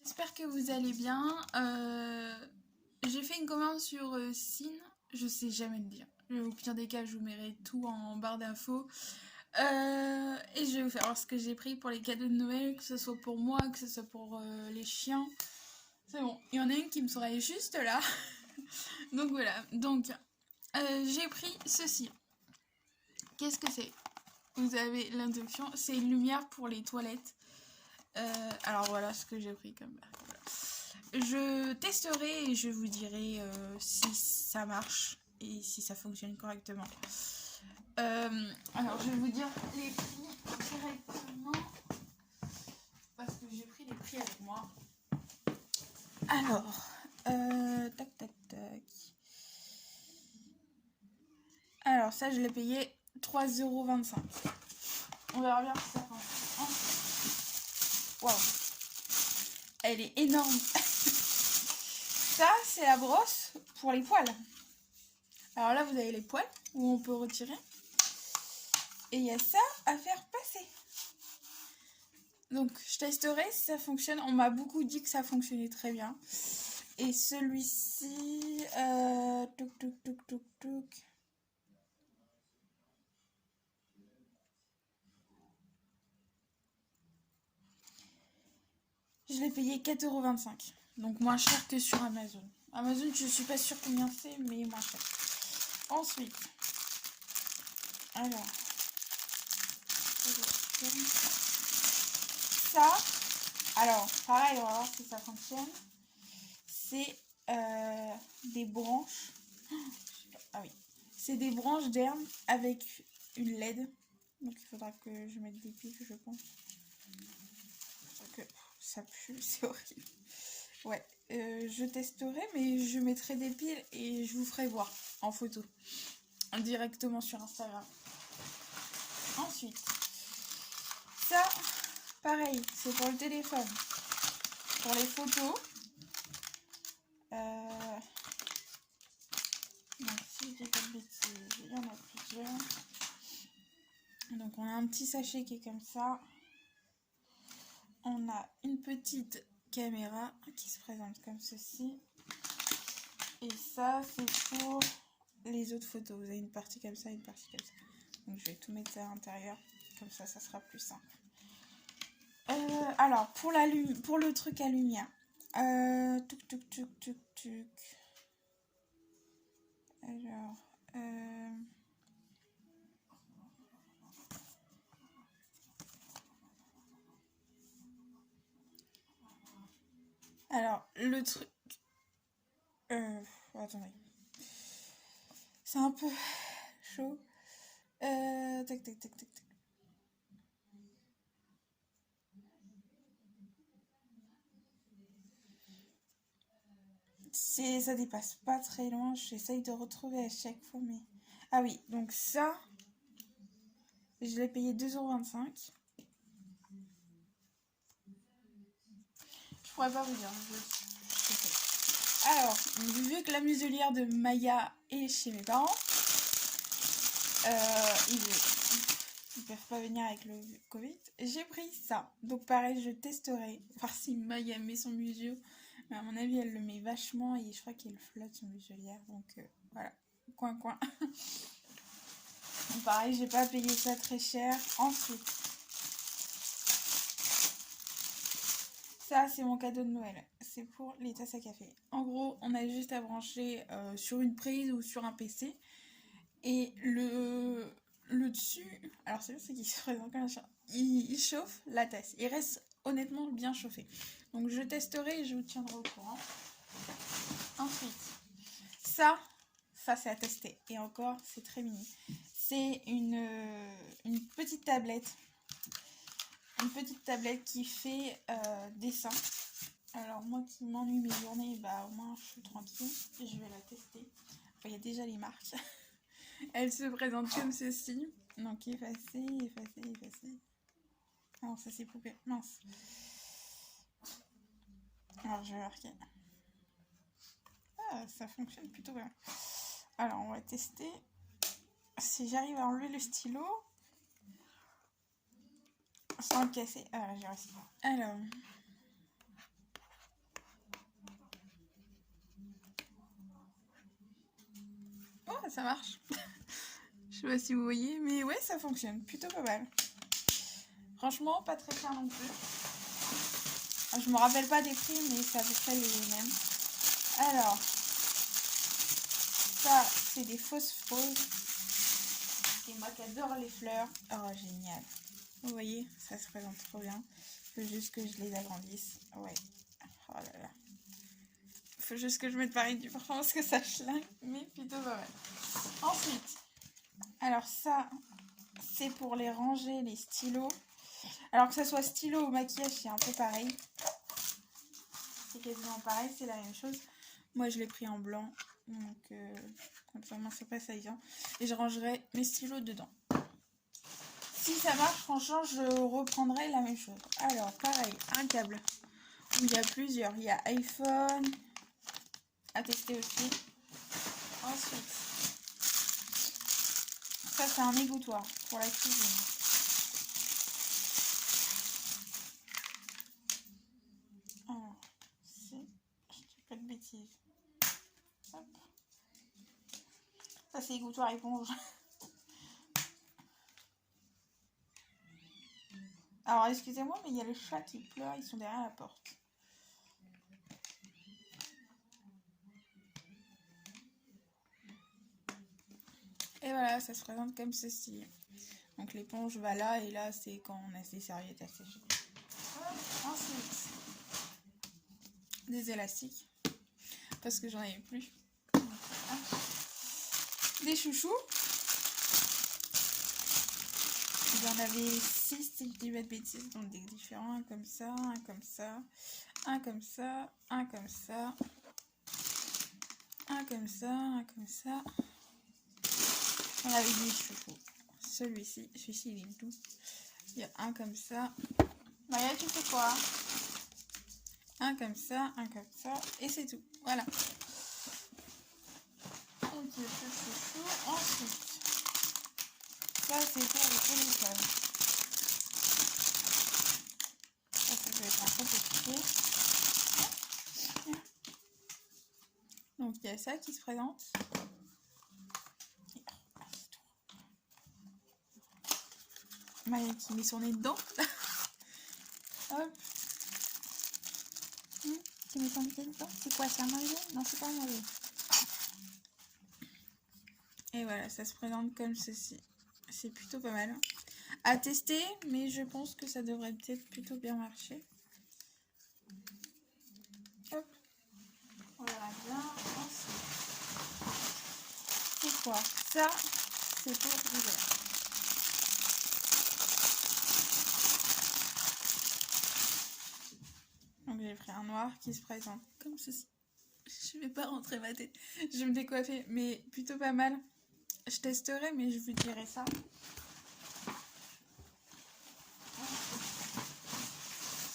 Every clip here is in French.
J'espère que vous allez bien. J'ai fait une commande sur Sin. Je sais jamais le dire. Au pire des cas, je vous mettrai tout en barre d'infos. Et je vais vous faire voir ce que j'ai pris pour les cadeaux de Noël, que ce soit pour moi, que ce soit pour les chiens. C'est bon, il y en a une qui me serait juste là. Donc voilà. Donc, j'ai pris ceci. Qu'est-ce que c'est? Vous avez l'introduction. C'est une lumière pour les toilettes. Alors voilà ce que j'ai pris comme marque. Je testerai et je vous dirai si ça marche et si ça fonctionne correctement. Alors je vais vous dire les prix directement parce que j'ai pris les prix avec moi. Alors, tac tac tac. Alors ça je l'ai payé 3,25 €. On verra bien si ça fonctionne. Waouh, elle est énorme. Ça, c'est la brosse pour les poils. Alors là, vous avez les poils où on peut retirer. Et il y a ça à faire passer. Donc, je testerai si ça fonctionne. On m'a beaucoup dit que ça fonctionnait très bien. Et celui-ci... Touc, touc, touc, touc, touc. Je l'ai payé 4,25 €. Donc, moins cher que sur Amazon. Amazon, je suis pas sûre combien c'est, mais moins cher. Ensuite... Alors... Ça, alors pareil, on va voir si ça fonctionne. C'est des branches. Ah oui, c'est des branches d'herbe avec une LED. Donc il faudra que je mette des piles, je pense. Parce que ça pue, c'est horrible. Ouais, je testerai, mais je mettrai des piles et je vous ferai voir en photo directement sur Instagram. Ensuite, ça. Pareil, c'est pour le téléphone. Pour les photos. Donc, si je dis pas de bêtises, il y en a plusieurs. Donc, on a un petit sachet qui est comme ça. On a une petite caméra qui se présente comme ceci. Et ça, c'est pour les autres photos. Vous avez une partie comme ça et une partie comme ça. Donc, je vais tout mettre à l'intérieur. Comme ça, ça sera plus simple. Alors, pour le truc à lumière. Tuc, tuc, tuc, tuc, tuc. Alors, le truc... attendez. C'est un peu chaud. Tac, tac, tac, tac, tac. Ça dépasse pas très loin. J'essaye de retrouver à chaque fois, mais... Ah oui, donc ça, je l'ai payé 2,25 €. Je pourrais pas vous dire. Alors, vu que la muselière de Maya est chez mes parents, ils peuvent pas venir avec le Covid, j'ai pris ça. Donc pareil, je testerai, voir si Maya met son museo. Mais à mon avis, elle le met vachement et je crois qu'elle flotte son muselière. Donc voilà, coin coin. Donc, pareil, j'ai pas payé ça très cher. Ensuite, ça c'est mon cadeau de Noël. C'est pour les tasses à café. En gros, on a juste à brancher sur une prise ou sur un PC. Et le dessus, alors c'est qu'il se présente comme un chat. Il chauffe la tasse. Il reste honnêtement bien chauffé. Donc je testerai et je vous tiendrai au courant. Ensuite, ça c'est à tester. Et encore, c'est très mini. C'est une petite tablette. Une petite tablette qui fait dessin. Alors moi qui m'ennuie mes journées, bah au moins je suis tranquille. Et je vais la tester. Enfin, il y a déjà les marques. Elle se présente comme ceci. Donc effacer, effacer, effacer. Ah non, ça c'est poupée. Mince. Alors je vais marquer. Ah, ça fonctionne plutôt bien. Alors on va tester. Si j'arrive à enlever le stylo sans le casser. Ah, j'ai réussi. Alors. ça marche. Je sais pas si vous voyez, mais ouais, ça fonctionne. Plutôt pas mal. Franchement, pas très cher non plus. Je me rappelle pas des prix, mais c'est à peu près les mêmes. Alors, ça, c'est des fausses roses. Et moi qui adore les fleurs. Oh, génial. Vous voyez, ça se présente trop bien. Il faut juste que je les agrandisse. Ouais. Oh là là. Il faut juste que je mette pareil du parfum parce que ça schlingue, mais plutôt pas mal. Ensuite, alors ça, c'est pour les ranger, les stylos. Alors que ça soit stylo ou maquillage, c'est un peu pareil. C'est quasiment pareil, c'est la même chose. Moi, je l'ai pris en blanc. Donc, comme ça, moi, c'est pas saillant. Et je rangerai mes stylos dedans. Si ça marche, franchement, je reprendrai la même chose. Alors, pareil, un câble. Il y a plusieurs. Il y a iPhone. À tester aussi. Ensuite, ça, c'est un égouttoir pour la cuisine. Alors, si je dis pas de bêtises. Hop. Ça, c'est égouttoir éponge. Alors, excusez-moi, mais il y a le chat qui pleure, ils sont derrière la porte. Et voilà, ça se présente comme ceci. Donc l'éponge va là, et là, c'est quand on a ses serviettes à sécher. Ensuite, des élastiques, parce que j'en avais plus. Voilà. Des chouchous. Il y en avait 6, si je dis pas de bêtises, donc des différents, un comme ça, un comme ça, un comme ça, un comme ça, un comme ça, un comme ça. On avait des chouchous. Celui-ci il est doux. Il y a un comme ça. Maya, tu fais quoi? Un comme ça, et c'est tout. Voilà. Ok, ce chouchou. Ensuite, ça c'est pour le téléphone. Ça va être un peu compliqué. Donc il y a ça qui se présente. Maya qui met son nez dedans. Hop. Tu mets ton nez dedans. C'est quoi, c'est un manger? Non, c'est pas un manger. Et voilà, ça se présente comme ceci. C'est plutôt pas mal. À tester, mais je pense que ça devrait peut-être plutôt bien marcher. Hop. On verra bien. Ensuite, c'est quoi? Ça, c'est pour l'hiver. Donc j'ai pris un noir qui se présente comme ceci. Je vais pas rentrer ma tête. Je vais me décoiffer, mais plutôt pas mal. Je testerai, mais je vous dirai ça.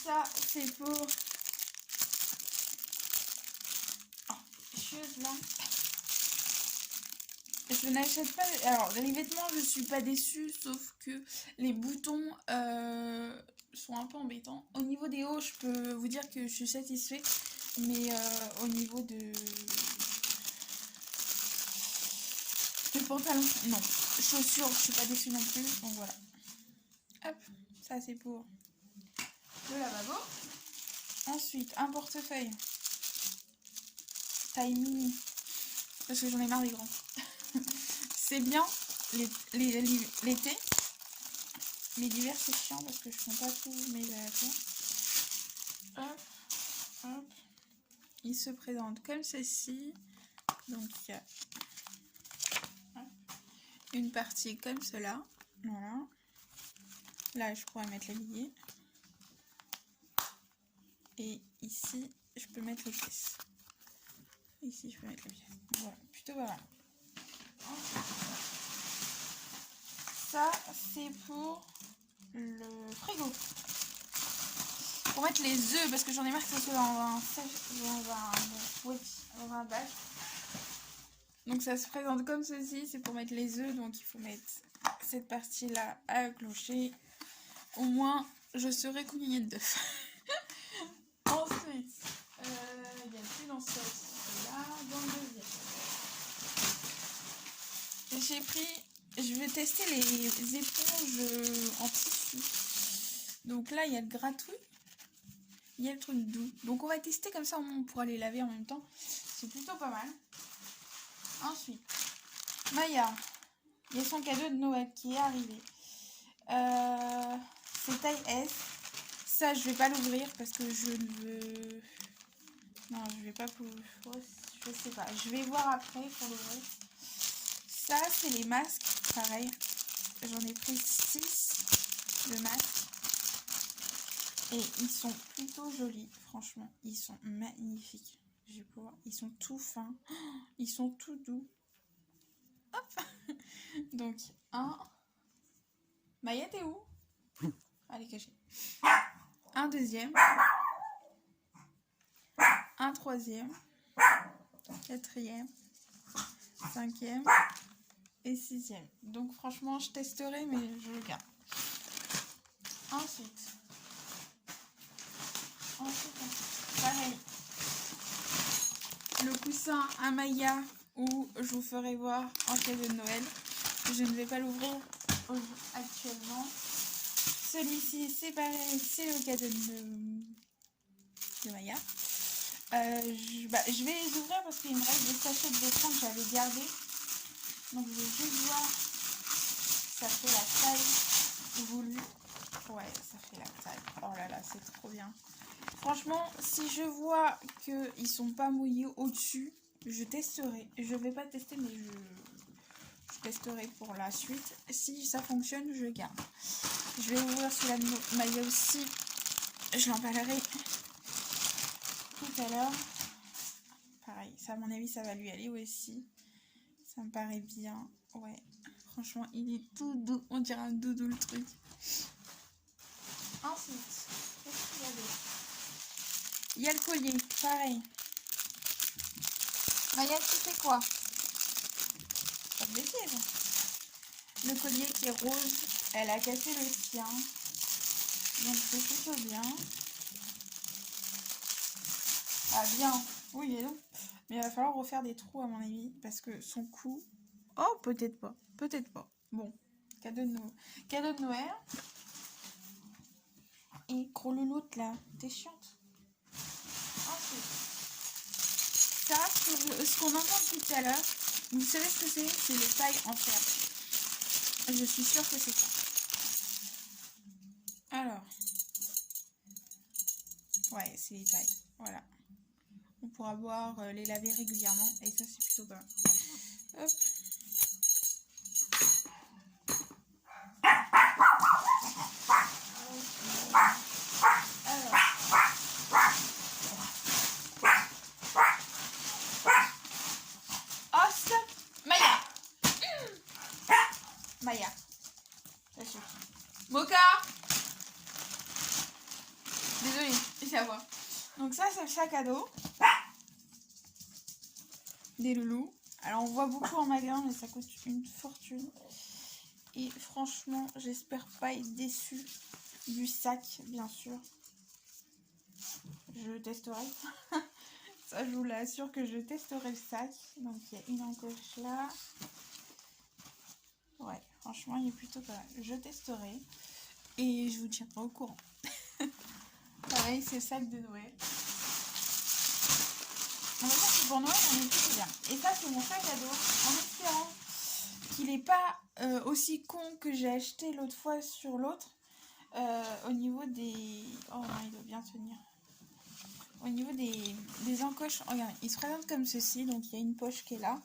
Ça, c'est pour... Oh, chose là. Je n'achète pas... Alors, les vêtements, je suis pas déçue, sauf que les boutons sont un peu embêtants. Au niveau des hauts, je peux vous dire que je suis satisfaite, mais au niveau de pantalon, non. Chaussures, je suis pas déçue non plus, donc voilà. Hop, ça c'est pour le lavabo. Ensuite, un portefeuille taille mini, parce que j'en ai marre des grands. C'est bien l'été, mais l'hiver c'est chiant parce que je prends pas tous mes affaires. Hop, hop. Il se présente comme ceci. Donc il y a une partie comme cela. Voilà. Là je pourrais mettre les billets. Et ici je peux mettre les pièces. Ici je peux mettre les pièces. Voilà, plutôt pas mal. Ça c'est pour le frigo. Pour mettre les œufs, parce que j'en ai marre que ça soit dans un bac. Donc ça se présente comme ceci, c'est pour mettre les œufs, donc il faut mettre cette partie-là à clocher. Au moins, je saurai combien il y a d'œufs. Ensuite, il n'y a plus dans ce là, dans le deuxième. j'ai pris... Je vais tester les éponges en tissu. Donc là, il y a le gratouille. Il y a le truc doux. Donc on va tester comme ça, on pourra les laver en même temps. C'est plutôt pas mal. Ensuite, Maya. Il y a son cadeau de Noël qui est arrivé. C'est taille S. Ça, je vais pas l'ouvrir parce que je ne veux... Non, je vais pas... Je sais pas. Je vais voir après pour l'ouvrir. Ça, c'est les masques. Pareil. J'en ai pris 6 de masques. Et ils sont plutôt jolis. Franchement, ils sont magnifiques. Je vais pouvoir... Ils sont tout fins. Ils sont tout doux. Hop. Donc, un... Maya, t'es où? Elle est cachée. Un deuxième. Un troisième. Quatrième. Cinquième. Et sixième. Donc franchement, je testerai, mais je le garde. Ensuite, pareil. Le coussin à Maya où je vous ferai voir en cadeau de Noël. Je ne vais pas l'ouvrir actuellement. Celui-ci, c'est pareil, c'est le cadeau de Maya. Je vais les ouvrir parce qu'il me reste des sachets de vêtements que j'avais gardés. Donc je vais juste voir. Ça fait la taille voulue. Ouais, ça fait la taille. Oh là là, c'est trop bien. Franchement, si je vois qu'ils sont pas mouillés au-dessus, je testerai. Je vais pas tester, mais je testerai pour la suite. Si ça fonctionne, je garde. Je vais ouvrir celui-là de Maya aussi. Je l'emballerai tout à l'heure. Pareil, ça à mon avis, ça va lui aller aussi. Ça me paraît bien. Ouais, franchement, il est tout doux. On dirait un doudou le truc. Ensuite, qu'est-ce qu'il y a d'autre? Il y a le collier, pareil. Maya, tu fais quoi? Pas de bêtises. Le collier qui est rose, elle a cassé le sien. Donc c'est plutôt bien. Ah bien, oui et non. Mais il va falloir refaire des trous à mon avis. Parce que son cou... Oh, peut-être pas. Peut-être pas. Bon, cadeau de Noël. Et gros louloute là, t'es chiante. Ensuite, ça, ce qu'on entend tout à l'heure, vous savez ce que c'est? C'est les tailles en fer. Je suis sûre que c'est ça. Alors, ouais, c'est les tailles. Voilà. On pourra boire, les laver régulièrement. Et ça, c'est plutôt pas mal. Hop. Oh, stop! Maya! Maya. Ça suffit. Moka! Désolée, c'est à moi. Donc ça, c'est le sac à dos. Des loulous. Alors, on voit beaucoup en magasin, mais ça coûte une fortune. Et franchement, j'espère pas être déçue du sac, bien sûr. Je testerai. Ça, je vous l'assure que je testerai le sac. Donc, il y a une encoche là. Ouais, franchement, il est plutôt pas mal. Je testerai. Et je vous tiendrai au courant. Pareil, c'est le sac de Noël. On va dire que pour Noël, on est plutôt bien. Et ça, c'est mon sac à dos. En espérant qu'il n'est pas aussi con que j'ai acheté l'autre fois sur l'autre. Au niveau des... Oh non, il doit bien tenir. Au niveau des encoches, regarde, il se présente comme ceci. Donc, il y a une poche qui est là.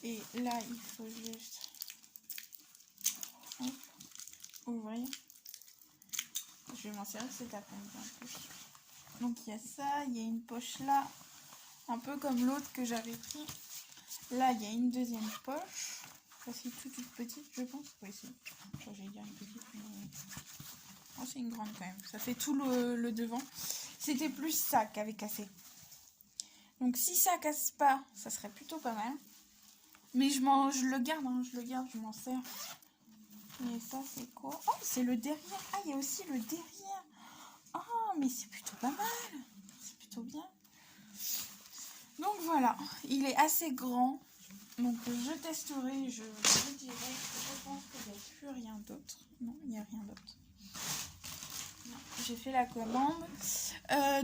Et là, il faut juste ouvrir. Je vais m'en servir cet après-midi en plus. Donc, il y a ça. Il y a une poche là. Un peu comme l'autre que j'avais pris. Là, il y a une deuxième poche. Ça, c'est toute petite, je pense. Oui, c'est. J'allais dire une petite, mais... Oh, c'est une grande quand même. Ça fait tout le devant. C'était plus ça qui avait cassé. Donc, si ça casse pas, ça serait plutôt pas mal. Mais je le garde, hein. Je le garde, je m'en sers. Et ça, c'est quoi? Oh, c'est le derrière. Ah, il y a aussi le derrière. Oh, mais c'est plutôt pas mal. C'est plutôt bien. Donc, voilà. Il est assez grand. Donc je testerai, je vous dirai. Je pense qu'il n'y a plus rien d'autre. Non, il n'y a rien d'autre. J'ai fait la commande.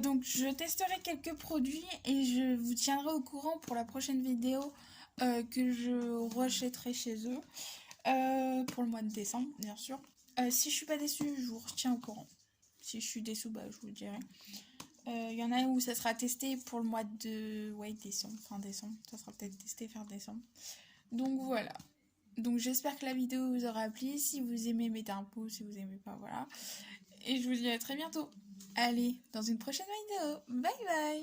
Donc je testerai quelques produits et je vous tiendrai au courant pour la prochaine vidéo que je rachèterai chez eux. Pour le mois de décembre, bien sûr. Si je suis pas déçue, je vous retiens au courant. Si je suis déçue, bah, je vous le dirai. Il y en a où ça sera testé pour le mois de décembre, fin décembre. Ça sera peut-être testé fin décembre. Donc voilà. Donc j'espère que la vidéo vous aura plu. Si vous aimez, mettez un pouce. Si vous aimez pas, voilà. Et je vous dis à très bientôt. Allez, dans une prochaine vidéo. Bye bye.